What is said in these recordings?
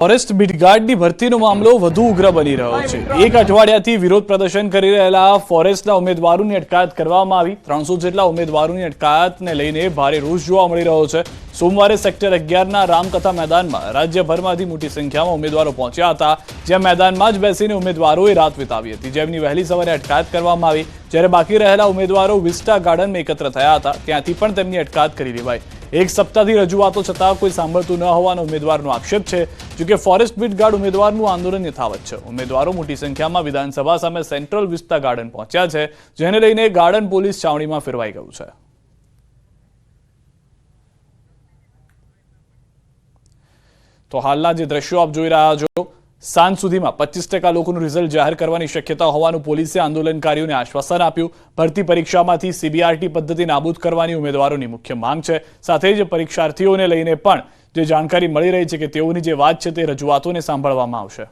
Forest બીટગાર્ડની ભરતીનો મામલો વધુ ઉગ્ર બની રહ્યો છે। એક અઠવાડિયાથી વિરોધ પ્રદર્શન કરી રહેલા ફોરેસ્ટના ઉમેદવારોની અટકાયત કરવામાં આવી। 300 જેટલા ઉમેદવારોની અટકાયતને લઈને ભારે રોષ જોવા મળી રહ્યો છે। સોમવારે સેક્ટર 11ના રામકથા મેદાનમાં રાજ્યભરમાંથી મોટી સંખ્યામાં ઉમેદવારો પહોંચ્યા હતા, જ્યાં મેદાનમાં જ બેસીને ઉમેદવારોએ રાત વિતાવી હતી, જેમની વહેલી સવારે અટકાયત કરવામાં આવી। જ્યારે બાકી રહેલા ઉમેદવારો વિસ્ટા ગાર્ડનમાં એકત્ર થયા હતા, ત્યાંથી પણ તેમની અટકાયત કરી લેવાઈ। એક સપ્તાહથી રજૂઆતો છતાં કોઈ સાંભળતું ન હોવાનો ઉમેદવારનો આક્ષેપ છે। જોકે ફોરેસ્ટ બીટગાર્ડ ઉમેદવારનું આંદોલન યથાવત છે। ઉમેદવારો મોટી સંખ્યામાં વિધાનસભા સામે સેન્ટ્રલ વિસ્ટા ગાર્ડન પહોંચ્યા છે, જેને લઈને ગાર્ડન પોલીસ છાવણીમાં ફેરવાઈ ગયું છે। તો હાલના જે દ્રશ્યો આપ જોઈ રહ્યા છો, સાંજ સુધીમાં 25% લોકોનું રિઝલ્ટ જાહેર કરવાની શક્યતા હોવાનું પોલીસે આંદોલનકારીઓને આશ્વાસન આપ્યું। ભરતી પરીક્ષામાંથી સીબીઆરટી પદ્ધતિ નાબૂદ કરવાની ઉમેદવારોની મુખ્ય માંગ છે। સાથે જ પરીક્ષાર્થીઓને લઈને પણ જે જાણકારી મળી રહી છે કે તેઓની જે વાત છે તે રજૂઆતોને સાંભળવામાં આવશે।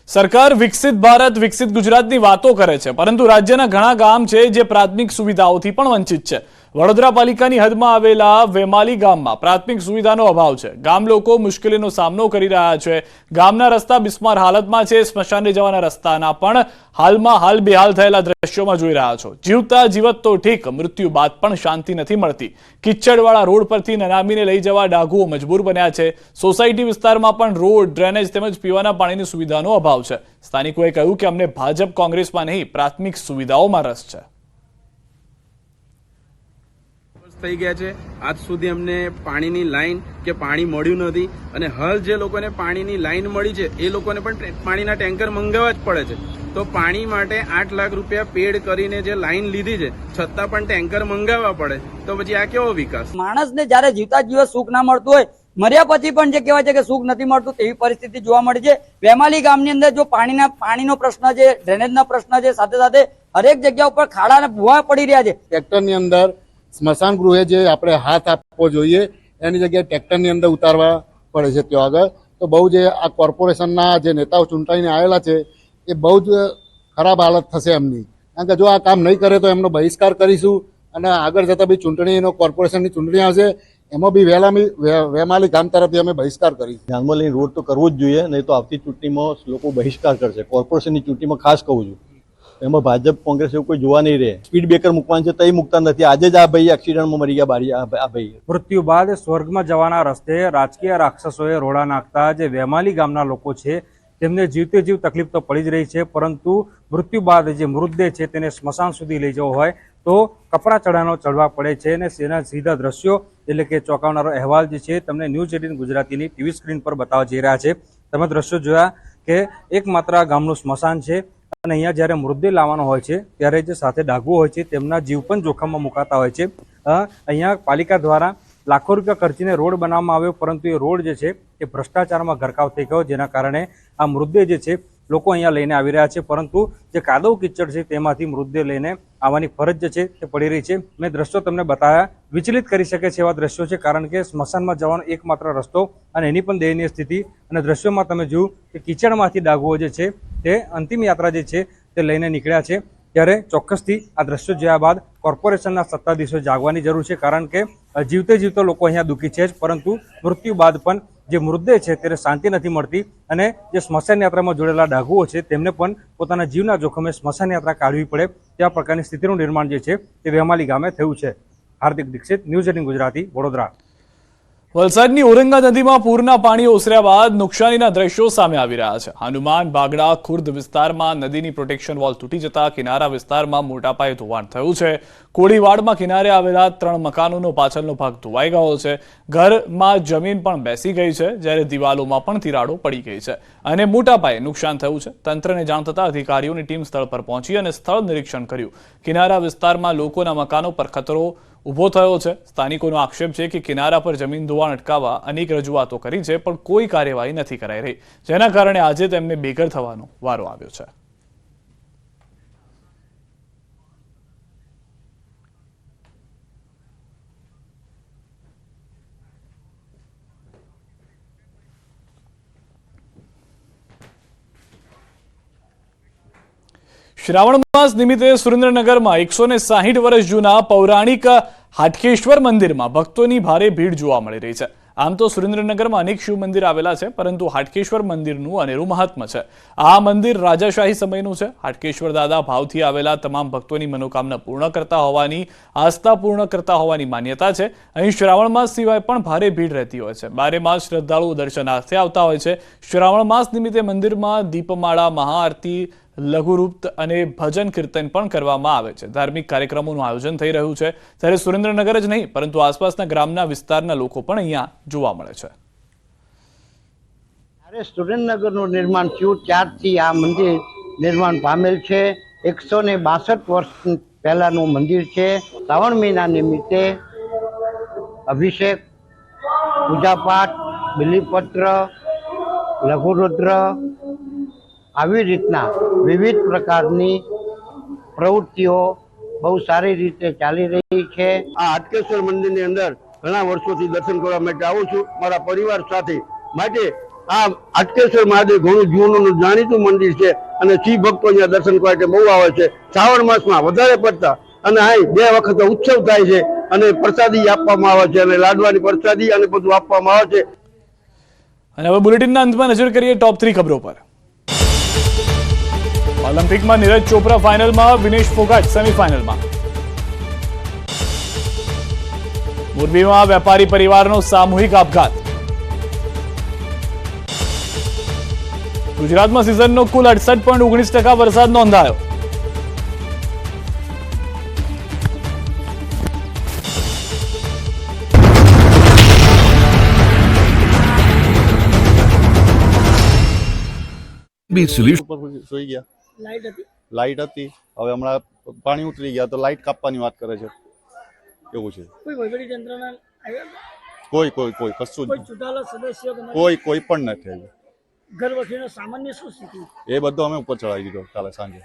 સરકાર વિકસિત ભારત, વિકસિત ગુજરાતની વાતો કરે છે, પરંતુ રાજ્યના ઘણા ગામ છે જે પ્રાથમિક સુવિધાઓથી પણ વંચિત છે। વડોદરા પાલિકાની હદમાં આવેલા વેમાલી ગામમાં પ્રાથમિક સુવિધાનો અભાવ છે। ગામ લોકો મુશ્કેલીનો સામનો કરી રહ્યા છે। ગામના રસ્તા બિસ્માર હાલતમાં છે। સ્મશાને જવાના રસ્તાના પણ હાલ બેહાલ થયેલા દ્રશ્યોમાં જોઈ રહ્યા છો। જીવતા જીવત તો ઠીક, મૃત્યુ બાદ પણ શાંતિ નથી મળતી। કિચડવાળા રોડ પરથી નનામીને લઈ જવા ડાઘુઓ મજબૂર બન્યા છે। સોસાયટી વિસ્તારમાં પણ રોડ, ડ્રેનેજ તેમજ પીવાના પાણીની સુવિધાનો અભાવ છે। સ્થાનિકોએ કહ્યું કે અમને ભાજપ કોંગ્રેસમાં નહીં, પ્રાથમિક સુવિધાઓમાં રસ છે। થઈ ગયા છે, આજ સુધી અમને પાણીની લાઈન કે પાણી મળ્યું નથી, અને હાલ જે લોકોને પાણીની લાઈન મળી છે એ લોકોને પણ પાણીના ટેન્કર મંગાવવા જ પડે છે। તો પાણી માટે 8 લાખ રૂપિયા પેડ કરીને જે લાઈન લીધી છે, છતાં પણ ટેન્કર મંગાવવા પડે, તો પછી આ કેવો વિકાસ? માણસને જયારે જીવતા જીવત સુખ ના મળતું હોય, મર્યા પછી પણ જે કહેવાય છે કે સુખ નથી મળતું, તેવી પરિસ્થિતિ જોવા મળી છે। વેમાલી ગામની અંદર જો પાણીનો પ્રશ્ન છે, ડ્રેનેજનો પ્રશ્ન છે, સાથે સાથે હરેક જગ્યા ઉપર ખાડા અને ભૂવા પડી રહ્યા છે। ટ્રેક્ટરની અંદર સ્મશાન ગૃહે જે આપણે હાથ આપવો જોઈએ એની જગ્યાએ ટ્રેક્ટરની અંદર ઉતારવા પડે છે। ત્યાં આગળ તો બહુ જે આ કોર્પોરેશનના જે નેતાઓ ચૂંટાઈને આવેલા છે એ બહુ જ ખરાબ હાલત થશે એમની, કારણ કે જો આ કામ નહીં કરે તો એમનો બહિષ્કાર કરીશું, અને આગળ જતાં બી ચૂંટણીનો કોર્પોરેશનની ચૂંટણી આવશે એમાં બી વેમાલી ગામ તરફથી અમે બહિષ્કાર કરીશું। ધ્યાનમાં લઈને રોડ તો કરવો જ જોઈએ, નહીં તો આવતી ચૂંટણીમાં લોકો બહિષ્કાર કરશે। કોર્પોરેશનની ચૂંટણીમાં ખાસ કહું છું, એમાં ભાજપ કોંગ્રેસ એવું કોઈ જોવા નહીં રહે। સ્પીડ બ્રેકર મૂકવાનું છે તઈ મૂકતા નથી। આજે જ આ ભાઈ એક્સિડન્ટમાં મરી ગયા, આ ભાઈ મૃત્યુ બાદ સ્વર્ગમાં જવાના રસ્તે રાજકીય રાક્ષસોએ રોડા નાખતા જે વેમાલી ગામના લોકો છે તેમને જીવતે જીવ તકલીફ તો પડી જ રહી છે, પરંતુ મૃત્યુ બાદ જે મૃતદેહ છે તેને સ્મશાન સુધી લઈ જવો હોય તો કપડા ચડવા પડે છે, અને તેના સીધા દ્રશ્યો એટલે કે ચોંકાવનારો અહેવાલ જે છે તમને ન્યૂઝ 18 ગુજરાતીની ટીવી સ્ક્રીન પર બતાવવા જઈ રહ્યા છે। તમે દ્રશ્યો જોયા કે એકમાત્ર આ ગામનું સ્મશાન છે, અને અહીંયા જ્યારે મૃતદેહ લાવવાનો હોય છે ત્યારે જે સાથે ડાઘુ હોય છે તેમના જીવ પણ જોખમમાં મુકાતા હોય છે। અહીંયા પાલિકા દ્વારા લાખો રૂપિયા ખર્ચીને રોડ બનાવવામાં આવ્યો, પરંતુ એ રોડ જે છે એ ભ્રષ્ટાચારમાં ગરકાવ થઈ ગયો, જેના કારણે આ મૃતદેહ જે છે લોકો અહીંયા લઈને આવી રહ્યા છે, પરંતુ જે કાદવ કિચડ છે તેમાંથી મૃતદેહ લઈને આવવાની ફરજ જે છે તે પડી રહી છે। મેં દ્રશ્યો તમને બતાવ્યા, વિચલિત કરી શકે છે એવા દ્રશ્યો છે, કારણ કે સ્મશાનમાં જવાનો એકમાત્ર રસ્તો અને એની પણ દયનીય સ્થિતિ। અને દ્રશ્યોમાં તમે જોયું કે કિચડમાંથી ડાઘુઓ જે છે તે અંતિમ યાત્રા જે છે તે લઈને નીકળ્યા છે। ત્યારે ચોક્કસથી આ દ્રશ્યો જોયા બાદ કોર્પોરેશનના સત્તાધીશો જાગવાની જરૂર છે, કારણ કે જીવતે જીવતો લોકો અહીંયા દુઃખી છે જ, પરંતુ મૃત્યુ બાદ પણ જે મૃતદેહ છે તેને શાંતિ નથી મળતી, અને જે સ્મશાન યાત્રામાં જોડેલા ડાઘુઓ છે તેમને પણ પોતાના જીવના જોખમે સ્મશાન યાત્રા કાઢવી પડે ત્યાં પ્રકારની સ્થિતિનું નિર્માણ જે છે તે વેમાલી ગામે થયું છે। હાર્દિક દીક્ષિત, ન્યૂઝ 18 ગુજરાતી, વડોદરા। વલસાડની ઓરંગા નદીમાં પૂરના પાણી ઓસર્યા બાદ નુકસાનીના દ્રશ્યો સામે આવી રહ્યા છે। હનુમાન બાગડા ખુર્દ વિસ્તારમાં નદીની પ્રોટેક્શન વોલ તૂટી જતા કિનારા વિસ્તારમાં મોટા પાયે ધોવાણ થયું છે। કોળીવાડમાં કિનારે આવેલા 3 મકાનોનો પાછળનો ભાગ ધોવાઈ ગયો છે। ઘરમાં જમીન પણ બેસી ગઈ છે, જ્યારે દિવાલોમાં પણ તિરાડો પડી ગઈ છે અને મોટા પાયે નુકસાન થયું છે। તંત્રને જાણ થતાં અધિકારીઓની ટીમ સ્થળ પર પહોંચી અને સ્થળ નિરીક્ષણ કર્યું। કિનારા વિસ્તારમાં લોકોના મકાનો પર ખતરો ઉભો થયો છે। સ્થાનિકોનો આક્ષેપ છે કે કિનારા પર જમીન ધોવાણ અટકાવવા અનેક રજૂઆતો કરી છે, પણ કોઈ કાર્યવાહી નથી કરાઈ રહી, જેના કારણે આજે તેમને બેઘર થવાનો વારો આવ્યો છે। શ્રાવણ માસ નિમિત્તે સુરેન્દ્રનગરમાં 160 વર્ષ જૂના પૌરાણિક હાટકેશ્વર મંદિરમાં ભક્તોની ભારે ભીડ જોવા મળી રહી છે. આમ તો સુરેન્દ્રનગરમાં અનેક શિવ મંદિર આવેલા છે, પરંતુ હાટકેશ્વર મંદિરનું અનેરું મહાત્મ્ય છે. આ મંદિર રાજાશાહી સમયનું છે. હાટકેશ્વર દાદા ભાવથી આવેલા તમામ ભક્તોની મનોકામના પૂર્ણ કરતા હોવાની, આસ્થા પૂર્ણ કરતા હોવાની માન્યતા છે. અહીં શ્રાવણ માસ સિવાય પણ ભારે ભીડ રહેતી હોય છે. બારે માસ શ્રદ્ધાળુઓ દર્શનાર્થે આવતા હોય છે. શ્રાવણ માસ નિમિત્તે મંદિરમાં દીપમાળા, મહાઆરતી, લઘુરૂપ અને ભજન કીર્તન પણ કરવામાં આવે છે. ધાર્મિક કાર્યક્રમોનું આયોજન થઈ રહ્યું છે. ત્યારે સુરેન્દ્રનગર જ નહીં, પરંતુ આસપાસના ગ્રામના વિસ્તારના લોકો પણ અહીંયા જોવા મળે છે. ત્યારે સુરેન્દ્રનગરનું નિર્માણ થયું ત્યારથી આ મંદિર નિર્માણ પામેલ છે. 162 વર્ષ પહેલાનું મંદિર છે. શ્રાવણ મહિના નિમિત્તે અભિષેક, પૂજાપાઠ, બિલીપત્ર, લઘુરુદ્ર આવી રીતના વિવિધ પ્રકારની પ્રવૃત્તિઓ બહુ સારી રીતે ચાલી રહી છે. આ હાટકેશ્વર મંદિરની અંદર ઘણા વર્ષોથી દર્શન કરવા માટે આવું છું મારા પરિવાર સાથે. માટે આ હાટકેશ્વર મહાદેવ ઘણું જૂનું જાણીતું મંદિર છે અને શિવ ભક્તો અહીંયા દર્શન કરવા માટે બહુ આવે છે. શ્રાવણ માસમાં વધારે પડતા અને અહીં 2 વખત ઉત્સવ થાય છે અને પ્રસાદી આપવામાં આવે છે અને લાડવાની પ્રસાદી અને બધું આપવામાં આવે છે. અને હવે બુલેટિનના અંતમાં નજર કરીએ ટોપ 3 ખબરો પર. ઓલિમ્પિકમાં નીરજ ચોપરા ફાઇનલમાં, વિનેશ ફોગાટ સેમીફાઇનલમાં. મોરબીમાં વેપારી પરિવારનો સામૂહિક આપઘાત. ગુજરાતમાં સિઝનનો કુલ 68.19% વરસાદ નોંધાયો. સોઈ ગયા, લાઈટ હતી, હવે હમણાં પાણી ઉતરી ગયા તો લાઈટ કાપવાની વાત કરે છે. એવું છે. કોઈ કશું કોઈ પણ નથી આવ્યું. એ બધું અમે ઉપર ચડાવી દીધો કાલે સાંજે.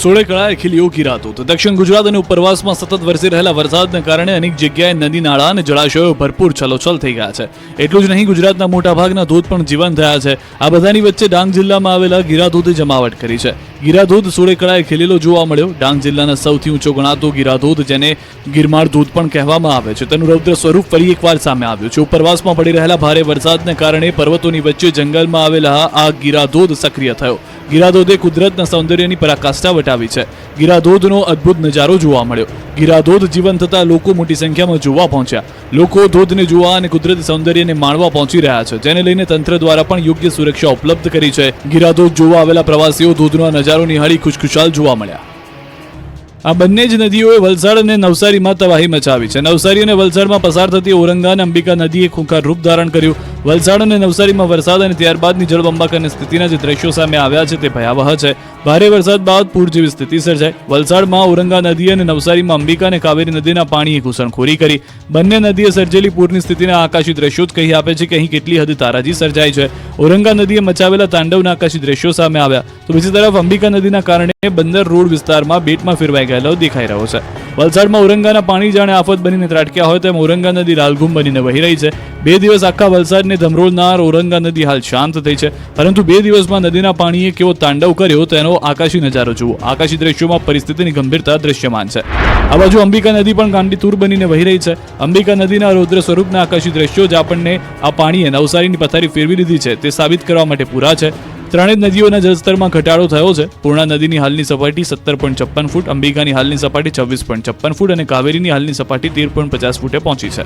સોળેકળાએ ખીલ્યો ગિરાધોધ. દક્ષિણ ગુજરાત અને ઉપરવાસમાં સતત વરસી રહેલા વરસાદને કારણે અનેક જગ્યાએ નદી નાળા અને જળાશયો ભરપૂર છલોછલ થઈ ગયા છે. એટલું જ નહીં, ગુજરાતના મોટાભાગના ધોધ પણ જીવંત થયા છે. આ બધાની વચ્ચે ડાંગ જિલ્લામાં આવેલા ગિરાધોધે જમાવટ કરી છે. ગિરાધોધ સોળેકળાએ ખીલેલો જોવા મળ્યો. ડાંગ જિલ્લાના સૌથી ઊંચો ગણાતો ગિરાધોધ, જેને ગિરમાર ધોધ પણ કહેવામાં આવે છે, તેનું રૌદ્ર સ્વરૂપ ફરી એકવાર સામે આવ્યું છે. ઉપરવાસમાં પડી રહેલા ભારે વરસાદને કારણે પર્વતોની વચ્ચે જંગલમાં આવેલા આ ગિરાધોધ સક્રિય થયો. ગિરાધોધે કુદરતના સૌંદર્યની પરાકાષ્ઠા વટાવી છે. ગિરાધોધનો અદ્ભુત નજારો જોવા મળ્યો. ગિરાધોધ જીવંત થતા લોકો મોટી સંખ્યામાં જોવા પહોંચ્યા. લોકો ધોધને જોવા અને કુદરતી સૌંદર્યને માણવા પહોંચી રહ્યા છે, જેને લઈને તંત્ર દ્વારા પણ યોગ્ય સુરક્ષા ઉપલબ્ધ કરી છે. ગિરાધોધ જોવા આવેલા પ્રવાસીઓ ધોધનો નજારો નિહાળી ખુશખુશાલ જોવા મળ્યા. આ બંને જ નદીઓએ વલસાડ અને નવસારીમાં તબાહી મચાવી છે. નવસારી અને વલસાડમાં પસાર થતી ઔરંગા અને અંબિકા નદીએ ખૂંખાર રૂપ ધારણ કર્યું. વલસાડ અને નવસારીમાં વરસાદ અને ત્યારબાદની જળબંબાકારની સ્થિતિના જે દ્રશ્યો સામે આવ્યા છે તે ભયાવહ છે. ભારે વરસાદ બાદ પૂર જેવી સ્થિતિ સર્જાઈ. વલસાડમાં ઔરંગા નદી અને નવસારીમાં અંબિકા અને કાવેરી નદીના પાણીએ ઘૂસણખોરી કરી. બંને નદીએ સર્જેલી પૂરની સ્થિતિના આકાશી દ્રશ્યો જ કહી આપે છે કે અહીં કેટલી હદે તારાજી સર્જાઈ છે. ઔરંગા નદીએ મચાવેલા તાંડવના આકાશી દ્રશ્યો સામે આવ્યા, તો બીજી તરફ અંબિકા નદીના કારણે બંદર રોડ વિસ્તારમાં બેટમાં ફેરવાઈ ગયેલો દેખાઈ રહ્યો છે. વલસાડમાં ઔરંગાના પાણી જાણે આફત બનીને ત્રાટક્યા હોય તેમ ઔરંગા નદી લાલઘુમ બનીને વહી રહી છે. 2 દિવસ આખા વલસાડને ધમરોળનાર ઔરંગા નદી હાલ શાંત થઈ છે, પરંતુ 2 દિવસમાં નદીના પાણીએ કેવો તાંડવ કર્યો તેનો આકાશી નજારો જુઓ. આકાશી દ્રશ્યોમાં પરિસ્થિતિની ગંભીરતા દ્રશ્યમાન છે. આ બાજુ અંબિકા નદી પણ ગાંડીતુર બનીને વહી રહી છે. અંબિકા નદીના રૌદ્ર સ્વરૂપના આકાશી દ્રશ્યો જ આપણને આ પાણીએ નવસારીની પથારી ફેરવી લીધી છે તે સાબિત કરવા માટે પૂરા છે. ત્રણેય નદીઓના જળસ્તરમાં ઘટાડો થયો છે. પૂર્ણા નદીની હાલની સપાટી 17.56 ફૂટ, અંબિકાની હાલની સપાટી 26.56 ફૂટ અને કાવેરીની હાલની સપાટી 13.50 ફૂટે પહોંચી છે.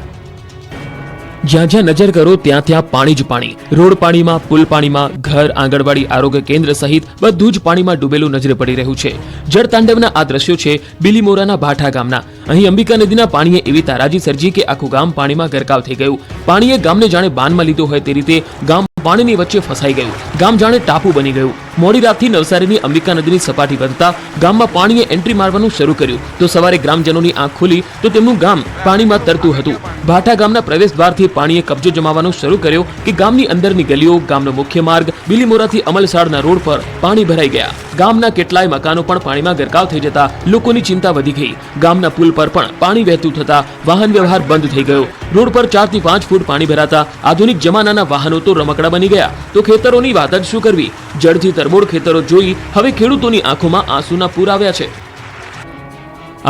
જ્યાં જ્યાં નજર કરો ત્યાં ત્યાં પાણી જ પાણી. રોડ પાણીમાં, પુલ પાણીમાં, ઘર, આંગણવાડી, આરોગ્ય કેન્દ્ર સહિત બધું જ પાણીમાં ડૂબેલું નજરે પડી રહ્યું છે. જળતાંડવના આ દ્રશ્યો છે બિલીમોરાના ભાઠા ગામના. અહીં અંબિકા નદીના પાણીએ એવી તારાજી સર્જી કે આખું ગામ પાણીમાં ગરકાવ થઈ ગયું. પાણીએ ગામને જાણે બાનમાં લીધો હોય તે રીતે ગામ પાણીની વચ્ચે ફસાઈ ગયું. ગામ જાણે ટાપુ બની ગયું. મોડી રાતથી નવસારીની અંબિકા નદીની સપાટી વધતા ગામમાં પાણીએ એન્ટ્રી મારવાનું શરૂ કર્યું, તો સવારે ગ્રામજનોની આંખ ખુલી તો તેમનું ગામ પાણીમાં તરતું હતું. ભાઠા ગામના પ્રવેશ દ્વારથી પાણીએ કબજો જમાવવાનો શરૂ કર્યો કે ગામની અંદરની ગલીઓ, ગામનો મુખ્ય માર્ગ, બિલીમોરાથી અમલસાડના રોડ પર પાણી ભરાઈ ગયા. ગામના કેટલાય મકાનો પણ પાણીમાં ગરકાવ થઈ જતા લોકોની ચિંતા વધી ગઈ. ગામના પુલ પર પણ પાણી વહેતું થતા વાહન વ્યવહાર બંધ થઈ ગયો. રોડ પર 4 થી 5 ફૂટ પાણી ભરાતા આધુનિક જમાનાના વાહનો તો રમકડા બની ગયા, તો ખેતરોની વાત જ શું કરવી. જળથી તરબોળ ખેતરો જોઈ હવે ખેડૂતોની આંખોમાં આંસુના પૂર આવ્યા છે.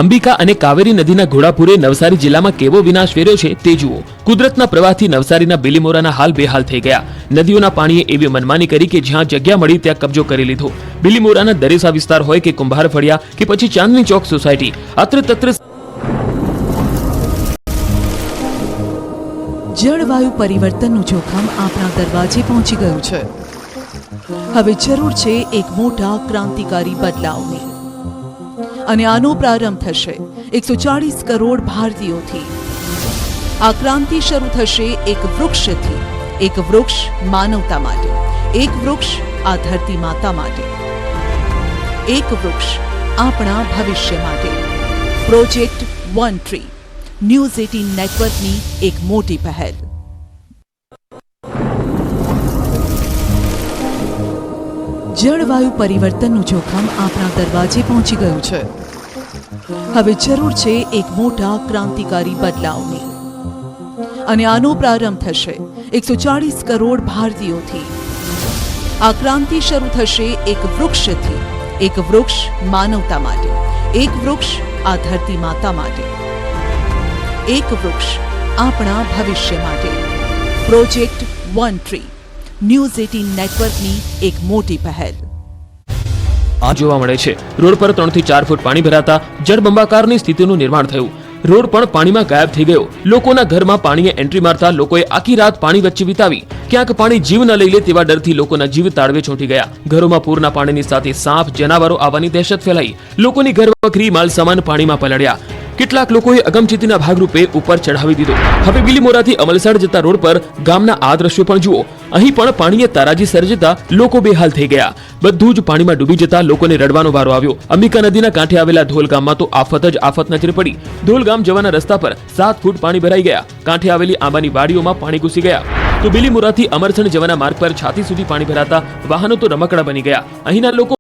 અંબિકા અને કાવેરી નદીના ઘોડાપુરે નવસારી જિલ્લામાં કેવો વિનાશ વેર્યો છે તે જુઓ. કુદરતના પ્રવાહથી નવસારીના બિલીમોરાના હાલ બેહાલ થઈ ગયા. નદીઓના પાણીએ એવી મનમાની કરી કે જ્યાં જગ્યા મળી ત્યાં કબજો કરી લીધો. બિલીમોરાના દરેસા વિસ્તાર હોય કે કુંભાર ફળિયા કે પછી ચાંદની ચોક સોસાયટી, અત્ર તત્ર જળવાયુ પરિવર્તનનું જોખમ આપણા દરવાજે પહોંચી ગયું છે. હવે જરૂર છે એક મોટા ક્રાંતિકારી બદલાવની, અને આનો પ્રારંભ થશે 140 કરોડ ભારતીયોથી. આ ક્રાંતિ શરૂ થશે એક વૃક્ષથી. એક વૃક્ષ માનવતા માટે, એક વૃક્ષ આ ધરતી માતા માટે, એક વૃક્ષ આપણા ભવિષ્ય માટે. પ્રોજેક્ટ વન ટ્રી, ન્યૂઝ 18 નેટવર્કની એક મોટી પહેલ. જળવાયુ પરિવર્તનનું જોખમ આપણા દરવાજે પહોંચી ગયું છે. હવે જરૂર છે એક મોટા ક્રાંતિકારી બદલાવની, અને આનો પ્રારંભ થશે 140 કરોડ ભારતીયોથી. આ ક્રાંતિ શરૂ થશે એક વૃક્ષથી. એક વૃક્ષ માનવતા માટે, એક વૃક્ષ આ ધરતી માતા માટે, એક વૃક્ષ આપણા ભવિષ્ય માટે. પ્રોજેક્ટ વન ટ્રી, ન્યૂઝ 18 નેટવર્કની એક મોટી પહેલ. આ જોવા મળે છે. રોડ પર 3 થી 4 ફૂટ પાણી ભરાતા જળબંબાકારની સ્થિતિનું નિર્માણ થયું. રોડ પણ પાણીમાં ગાયબ થઈ ગયો. લોકોના ઘરમાં પાણીએ એન્ટ્રી મારતા લોકોએ આખી રાત પાણી વચ્ચે વિતાવી. ક્યાંક પાણી જીવ ન લઈ લે તેવા ડરથી લોકોના જીવ તાળવે ચોંટી ગયા. ઘરોમાં પૂરના પાણીની સાથે સાપ, જનાવરો આવવાની દહેશત ફેલાઈ. લોકોની ઘરવખરી માલ સામાન પાણીમાં પલળ્યા. કેટલાક લોકોએ અગમચેતીના ભાગરૂપે ઉપર ચઢાવી દીધો. હવે બિલીમોરાથી અમલસાડ જતા રોડ પર ગામના આ દ્રશ્યો પણ જુઓ. અહીં પણ પાણીએ તારાજી સર્જતા લોકો બેહાલ થઈ ગયા. બધું જ પાણીમાં ડૂબી જતા લોકોને રડવાનો વારો આવ્યો. અંબિકા નદીના કાંઠે આવેલા ધોલ ગામમાં તો આફત જ આફત નજરે પડી. ધોલ ગામ જવાના રસ્તા પર 7 ફૂટ પાણી ભરાઈ ગયા. કાંઠે આવેલી આંબાની વાડીઓમાં પાણી ઘૂસી ગયા. તો બિલીમોરાથી અમરસણ જવાના માર્ગ પર છાતી સુધી પાણી ભરાતા વાહનો તો રમકડા બની ગયા. અહીંના લોકો